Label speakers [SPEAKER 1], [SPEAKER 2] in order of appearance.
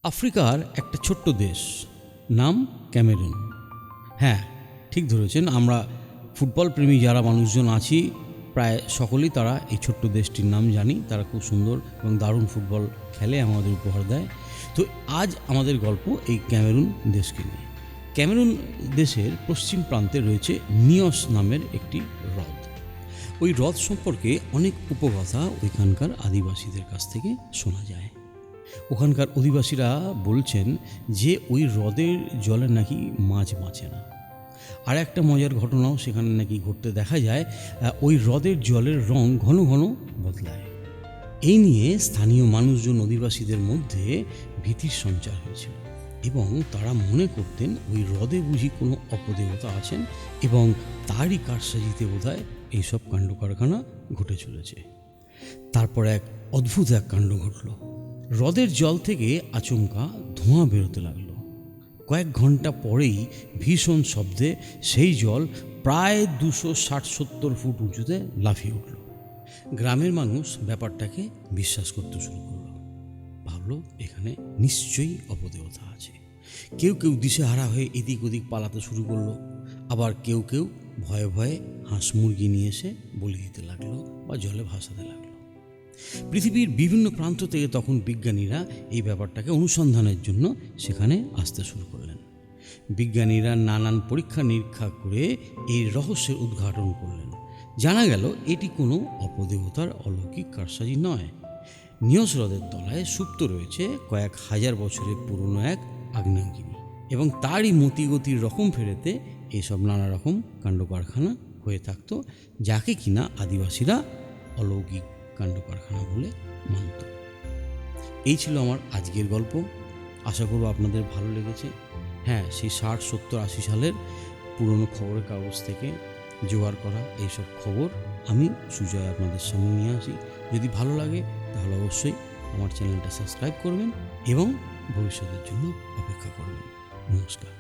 [SPEAKER 1] আফ্রিকার একটা ছোট্ট দেশ, নাম ক্যামেরুন। হ্যাঁ, ঠিক ধরেছেন। আমরা ফুটবল প্রেমী যারা মানুষজন আছি প্রায় সকলেই তারা এই ছোট্ট দেশটির নাম জানি। তারা খুব সুন্দর এবং দারুণ ফুটবল খেলে, আমাদের উপহার দেয়। তো আজ আমাদের গল্প এই ক্যামেরুন দেশকে নিয়ে। ক্যামেরুন দেশের পশ্চিম প্রান্তে রয়েছে নিয়স নামের একটি হ্রদ। ওই হ্রদ সম্পর্কে অনেক উপকথা ওইখানকার আদিবাসীদের কাছ থেকে শোনা যায়। ওখানকার অধিবাসীরা বলছেন যে ওই হ্রদের জলে নাকি মাছ বাঁচে না। আর একটা মজার ঘটনাও সেখানে নাকি ঘটতে দেখা যায়, ওই হ্রদের জলের রং ঘন ঘন বদলায়। এই নিয়ে স্থানীয় মানুষজন অধিবাসীদের মধ্যে ভীতির সঞ্চার হয়েছিল এবং তারা মনে করতেন ওই হ্রদে বুঝি কোনো অপদেবতা আছেন এবং তারই কারসাজিতে বোধহয় এইসব কাণ্ড কারখানা ঘটে চলেছে। তারপর এক অদ্ভুত এক কাণ্ড ঘটল। হ্রদের জল থেকে আচমকা ধোঁয়া বেরোতে লাগলো। কয়েক ঘন্টা পরেই ভীষণ শব্দে সেই জল প্রায় 260-70 ফুট উঁচুতে লাফিয়ে উঠল। গ্রামের মানুষ ব্যাপারটাকে বিশ্বাস করতে শুরু করলো। ভাবলো এখানে নিশ্চয়ই অপদেবতা আছে। কেউ কেউ দিশেহারা হয়ে এদিক ওদিক পালাতে শুরু করলো। আবার কেউ কেউ ভয়ে ভয়ে হাঁস মুরগি নিয়ে এসে বলি দিতে লাগলো বা জলে ভাসাতে লাগলো। পৃথিবীর বিভিন্ন প্রান্ত থেকে তখন বিজ্ঞানীরা এই ব্যাপারটাকে অনুসন্ধানের জন্য সেখানে আসতে শুরু করলেন। বিজ্ঞানীরা নানান পরীক্ষা নিরীক্ষা করে এই রহস্যের উদ্ঘাটন করলেন। জানা গেল এটি কোনো অপদেবতার অলৌকিক কারসাজি নয়। নিয়স হ্রদের তলায় সুপ্ত রয়েছে কয়েক হাজার বছরের পুরনো এক আগ্নেয়গিরি এবং তারই মতিগতির রকম ফেরেতে এসব নানা রকম কাণ্ড কারখানা হয়ে থাকতো, যাকে কিনা আদিবাসীরা অলৌকিক কাণ্ড কারখানা বলে মানত। এই ছিল আমার আজকের গল্প। আশা করব আপনাদের ভালো লেগেছে। হ্যাঁ, সেই 60, 70, 80 সালের পুরনো খবরের কাগজ থেকে জোগাড় করা এইসব খবর আমি সুজয় আপনাদের সামনে নিয়ে আসি। যদি ভালো লাগে তাহলে অবশ্যই আমার চ্যানেলটা সাবস্ক্রাইব করবেন এবং ভবিষ্যতের জন্য অপেক্ষা করবেন। নমস্কার।